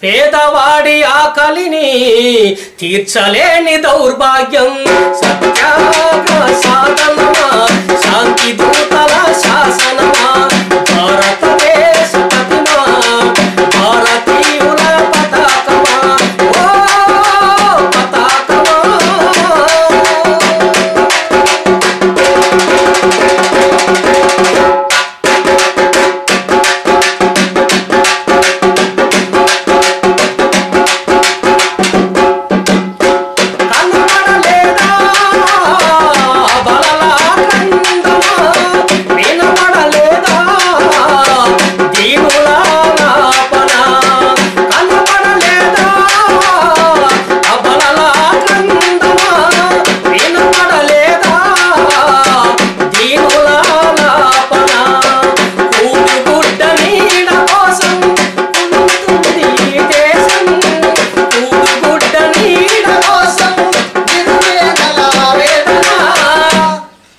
పేదవాడి ఆకలిని తీర్చలేని దౌర్భాగ్యం సత్యాగ్రహ సాధనమా శాంతి దూతల శాసనమా భారతదేశ ప్రతిమా భారతీయుల పతాకమా ఓ పతాకమా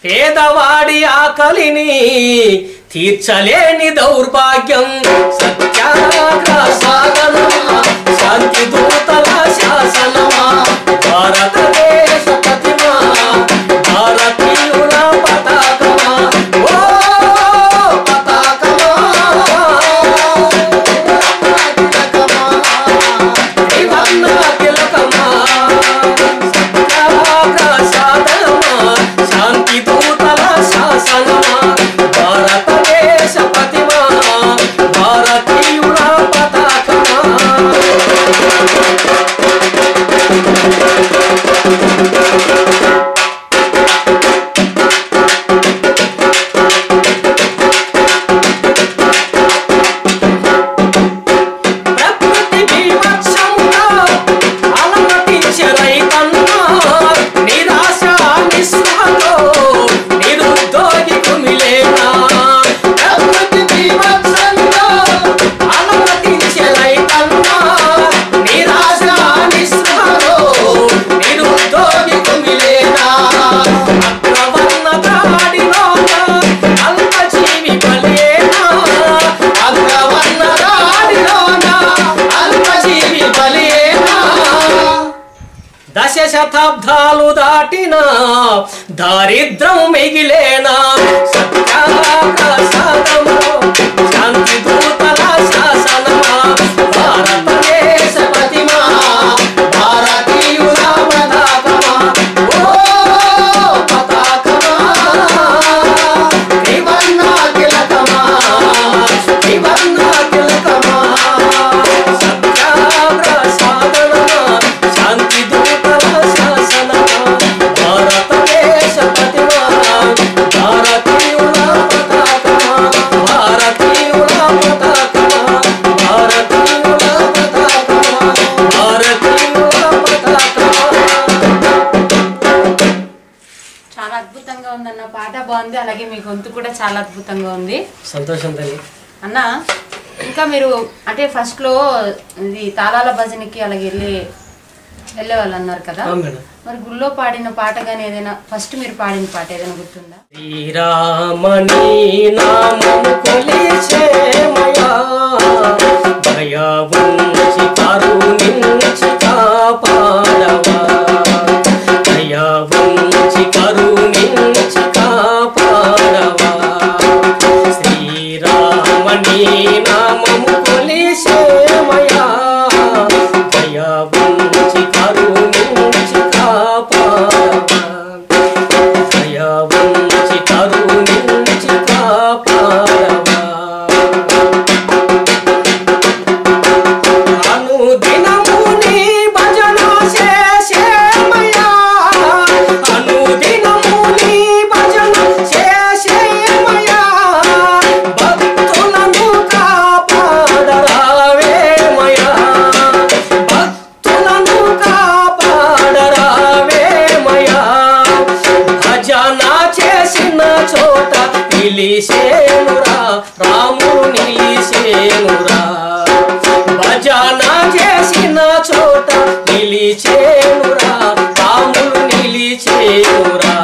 పేదవాడి ఆకలిని తీర్చలేని దౌర్భాగ్యం సత్యాగ్రహ సాధనమా శాంతి దూతల శాసనమా భారతదేశ ప్రతిమా భారతీయుల పతాకమా ఓ పతాకమా త్రివర్ణ తిలకమా సత్యాగ్రహ సాధనమా శాంతి దూతల శాసనమా భారతదేశ ప్రతిమా భారతీయుల పతాకమా ప్రకృతి బీభత్సంగా అలమటించే రైతన్నా నిరాశ నిస్పృహతో నిరుద్యోగి కుమిలేనా ప్రకృతి బీభత్సంగా అలమటించే రైతన్నా నిరాశ నిస్పృహతో నిరుద్యోగి కుమిలేనా అగ్రవర్ణ దాడిలోన అల్పజీవి బలేనా అగ్రవర్ణ దాడిలోన అల్పజీవి బలేనా దశ శతాబ్దాలు దాటిన దారిద్రం మిగిలేనా సత్యాగ్రహ సాధనమా శాంతి దూతల శాసనమా భారతదేశ ప్రతిమా భారతీయుల పతాకమా ఓ పతాకమా త్రివర్ణ తిలకమా త్రివర్ణ తిలకమా సత్యాగ్రహ సాధనమా శాంతి దూతల శాసనమా భారతదేశ ప్రతిమా భారతీయుల పతాకమా భారతీయుల పతాకమా భారతీయుల పతాకమా భారతీయుల పతాకమా. చాలా అద్భుతంగా ఉందన్న పాట బాగుంది. అలాగే మీ గొంతు కూడా చాలా అద్భుతంగా ఉంది. సంతోషం తల్లి. అన్న ఇంకా మీరు అంటే ఫస్ట్ లో ఇది తాళాల భజనకి అలాగే వెళ్ళేవాళ్ళు అన్నారు కదా, మరి గుళ్ళో పాడిన పాట గానీ ఏదైనా ఫస్ట్ మీరు పాడిన పాట ఏదైనా గుర్తుందా? శ్రీరామని నామము కొలిచేమయా దయా ఉంచి కరుణించి కాపాడవా దయా ఉంచి కరుణించి కాపాడవా శ్రీరామని నామము కొలిచేమయా దయా ఉంచి కరుణించి కాపాడవా దయా ఉంచి కరుణించి కాపాడవా అనుదినము నీ భజన చేసేమయా అనుదినము నీ భజన చేసేమయా భక్తులను కాపాడరావేమయా భక్తులను కాపాడరావేమయా భజన చేసిన చోట నిలిసేనురా రాముడు నిలిసేనురా భజన చేసిన చోట నిలిచేనురా రాముడు నిలిచేనురా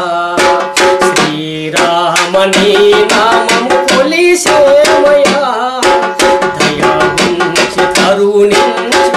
శ్రీరామని నామము కొలిసేమయా దయా ఉంచి కరుణించి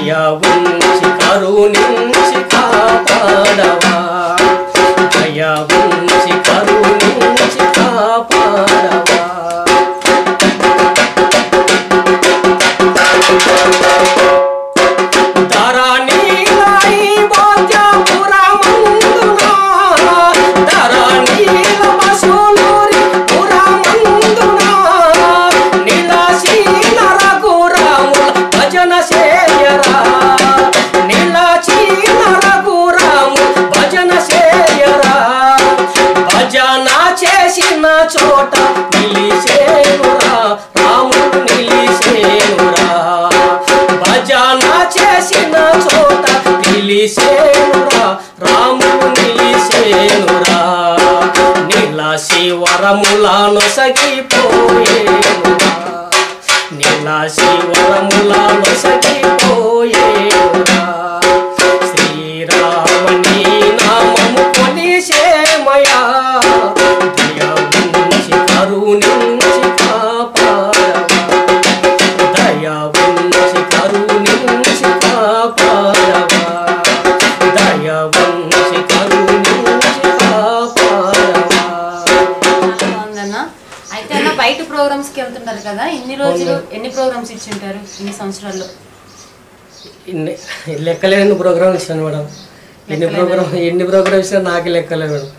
దయ ఉంచి కరుణించి కాపాడవా దయ ఉంచి కరుణించి కాపాడవా చోట నిలిసేనురా రాముడు నిలిసేనురా భజన చేసిన చోట నిలిసేనురా రాముడు నిలిసేనురా నిలసి వరములను సగిపోయేనురా నిలసి వరములను సగిపోయేనురా శ్రీరామని నామము కొలిసేమయా కరుణించి కాపాడవా దయ ఉంచి కరుణించి కాపాడవా దయ ఉంచి కరుణించి కాపాడవా. అయితే అన్న బయట ప్రోగ్రామ్స్ కి వెళ్తుంటారు కదా, ఇన్ని రోజులు ఎన్ని ప్రోగ్రామ్స్ ఇచ్చింటారు ఇన్ని సంవత్సరాల్లో? లెక్కలేని ప్రోగ్రామ్ ఇచ్చాను మేడం. ఎన్ని ప్రోగ్రామ్ ఇచ్చినా నాకు లెక్కలే మేడం.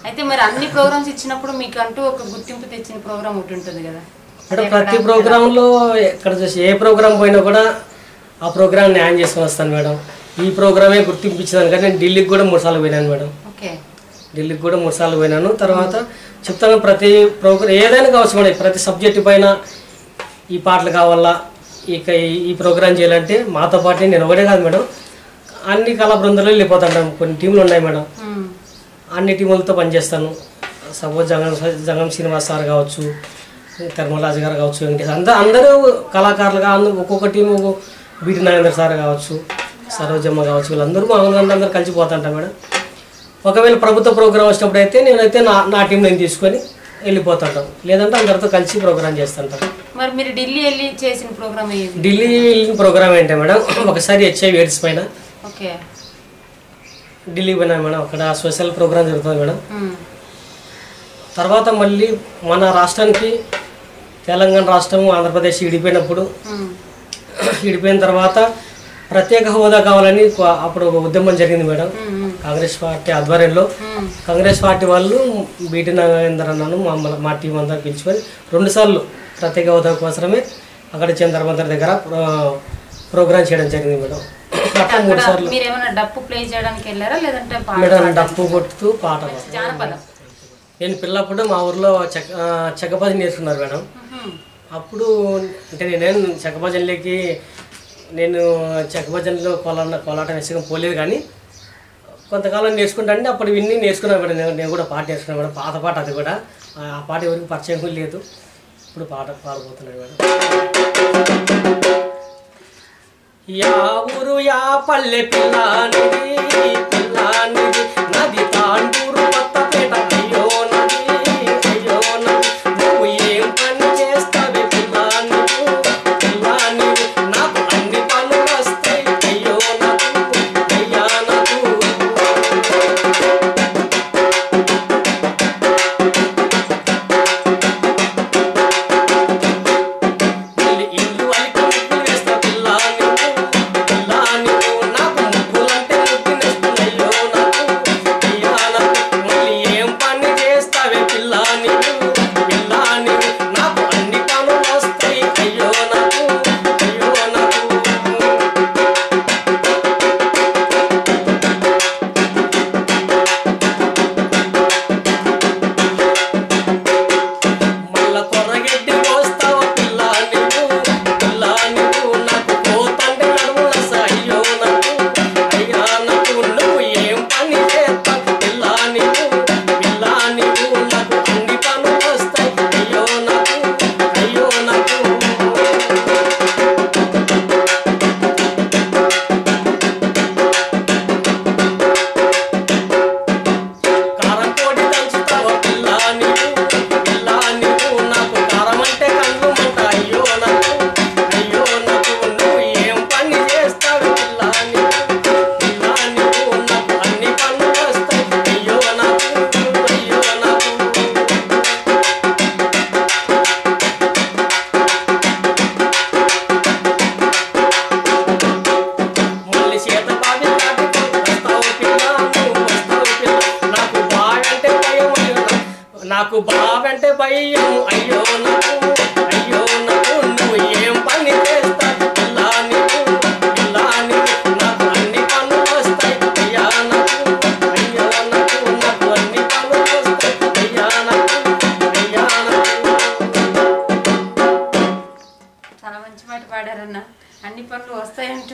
అయితే మరి అన్ని ప్రోగ్రామ్స్ ఇచ్చినప్పుడు మీకు అంటూ ఒక గుర్తింపు తెచ్చిన ప్రోగ్రామ్ ఒకటి ఉంటుంది కదా? అంటే ప్రతి ప్రోగ్రాంలో ఎక్కడ చూసి ఏ ప్రోగ్రామ్ పోయినా కూడా ఆ ప్రోగ్రామ్ న్యాయం చేసుకొని వస్తాను మేడం. ఈ ప్రోగ్రామే గుర్తింపు ఇచ్చేదాను కానీ నేను ఢిల్లీకి కూడా 3 సార్లు పోయినాను మేడం. ఢిల్లీకి కూడా 3 సార్లు పోయినాను. తర్వాత చెప్తాను ప్రతి ప్రోగ్రామ్ ఏదైనా కావచ్చు మేడం, ప్రతి సబ్జెక్టు పైన ఈ పాటలు కావాలా ఈ ప్రోగ్రామ్ చేయాలంటే మాతో పాటు నేను ఒకటే కాదు మేడం, అన్ని కళా బృందాలు వెళ్ళిపోతాను మేడం. కొన్ని టీంలు ఉన్నాయి మేడం, అన్ని టీములతో పనిచేస్తాను. సపోజ్ జంగం శ్రీనివాస్ సార్ కావచ్చు, తిరుమలరాజు గారు కావచ్చు, వెంకటేష్ అందరూ కళాకారులుగా ఒక్కొక్క టీము, బీటి నాగేంద్ర సార్ కావచ్చు, సరోజమ్మ కావచ్చు, వీళ్ళందరూ మామూలుగా అందరూ కలిసిపోతుంటాం మేడం. ఒకవేళ ప్రభుత్వ ప్రోగ్రాం వచ్చినప్పుడు అయితే నేనైతే నా టీం నేను తీసుకొని వెళ్ళిపోతుంటాం, లేదంటే అందరితో కలిసి ప్రోగ్రామ్ చేస్తుంటాం. మరి మీరు ఢిల్లీ వెళ్ళి చేసిన ప్రోగ్రామ్ ఢిల్లీ వెళ్ళిన ప్రోగ్రామ్ ఏంటి మేడం, ఒకసారి HIV AIDS పైన ఢిల్లీ పోయినా మేడం. అక్కడ సోషల్ ప్రోగ్రామ్ జరుగుతుంది మేడం. తర్వాత మళ్ళీ మన రాష్ట్రానికి తెలంగాణ రాష్ట్రము ఆంధ్రప్రదేశ్ విడిపోయిన తర్వాత ప్రత్యేక హోదా కావాలని అప్పుడు ఉద్యమం జరిగింది మేడం. కాంగ్రెస్ పార్టీ ఆధ్వర్యంలో కాంగ్రెస్ పార్టీ వాళ్ళు బీటి నాగేందర్ అన్నను మా టీం అంతా పిలుచుకొని 2 సార్లు ప్రత్యేక హోదా కోసమే అక్కడ చంద్రమందర్ దగ్గర ప్రోగ్రామ్ చేయడం జరిగింది మేడం. మేడం డప్పు కొట్టుతూ పాట నేను పిల్లప్పుడు మా ఊర్లో చెక్కభజన నేర్చుకున్నారు మేడం. అప్పుడు అంటే నేనేం చెక్కభజనలోకి చెక్కభజనలో కోలాటం వేసుకొని పోలేదు కానీ కొంతకాలం నేర్చుకుంటానంటే అప్పుడు విన్ని నేర్చుకున్నాను మేడం. నేను కూడా పాట నేర్చుకున్నాను మేడం, పాత పాట. అది కూడా ఆ పాట ఎవరికి పరిచయం కూడా లేదు. ఇప్పుడు పాట పాడబోతున్నాను మేడం. యా ఊరు యా పల్లె పిల్లానిది నది తాండూరు కొత్తపేట అయ్యో నది నువ్వు ఏం పని చేస్తావే పిల్లాని నాకు అన్ని పనులు వస్తాయి అయ్యో నాకు అయ్యా నాకు ఇల్లు అలికి ముగ్గులు వేస్తా పిల్లాని నాకు ముగ్గులంటే ముగ్గునేస్తున్నాయో నాకు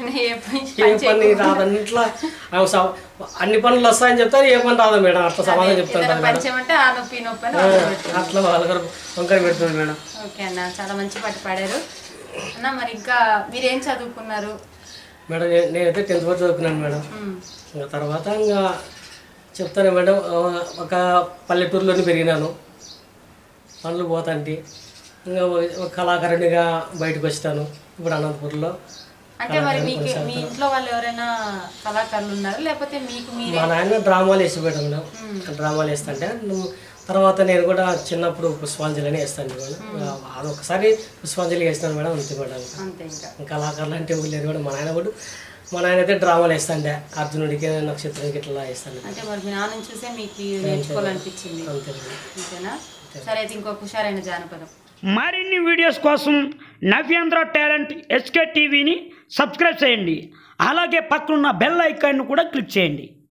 వెంటనే ఏ ఏ పని రాదని ఇట్లా అన్ని పనులు వస్తాయని చెప్తారు, ఏ పని రాదా మేడం అట్లా సమాధానం చెప్తారు పంచమంటే ఆ నొప్పి నొప్పి అని అట్లా వాళ్ళగారు వంకర పెడుతుంది మేడం. ఓకే అన్న, చాలా మంచి పాట పాడారు అన్న. మరి ఇంకా మీరేం చదువుకున్నారు మేడం? నేనైతే 10th వరకు చదువుకున్నాను మేడం. ఇంకా తర్వాత ఇంకా చెప్తాను మేడం, ఒక పల్లెటూరులోనే పెరిగినాను, పనులు పోతాంటి. ఇంకా ఒక కళాకారునిగా బయటకు వచ్చాను ఇప్పుడు అనంతపూర్లో. అంటే మరి మీకు మీ ఇంట్లో వాళ్ళు ఎవరైనా కళాకారులు ఉన్నారు లేకపోతే మీకు మీరే? మా నాయన డ్రామాలు వేసి పెట్టాం మేడం. డ్రామాలు వేస్తుంటే తర్వాత నేను కూడా చిన్నప్పుడు పుష్పాంజలి అని వేస్తాను మేడం. అది ఒకసారి పుష్పాంజలి వేస్తాను మేడం, అంతే మేడం. కళాకారులు అంటే లేదు కూడా. మా నాయన అయితే డ్రామాలు వేస్తాండే, అర్జునుడికి నక్షత్రానికి ఇట్లా వేస్తాను. అంటే మరి మీ నాన్న చూసే మీకు నేర్చుకోవాలనిపించింది అంతేనా? సరే, అయితే ఇంకొక హుషారైన జానపదం. మరిన్ని వీడియోస్ కోసం నవ్యాంధ్ర టాలెంట్ SK టీవీని సబ్స్క్రైబ్ చేయండి. అలాగే పక్కనున్న బెల్ ఐకాన్ను కూడా క్లిక్ చేయండి.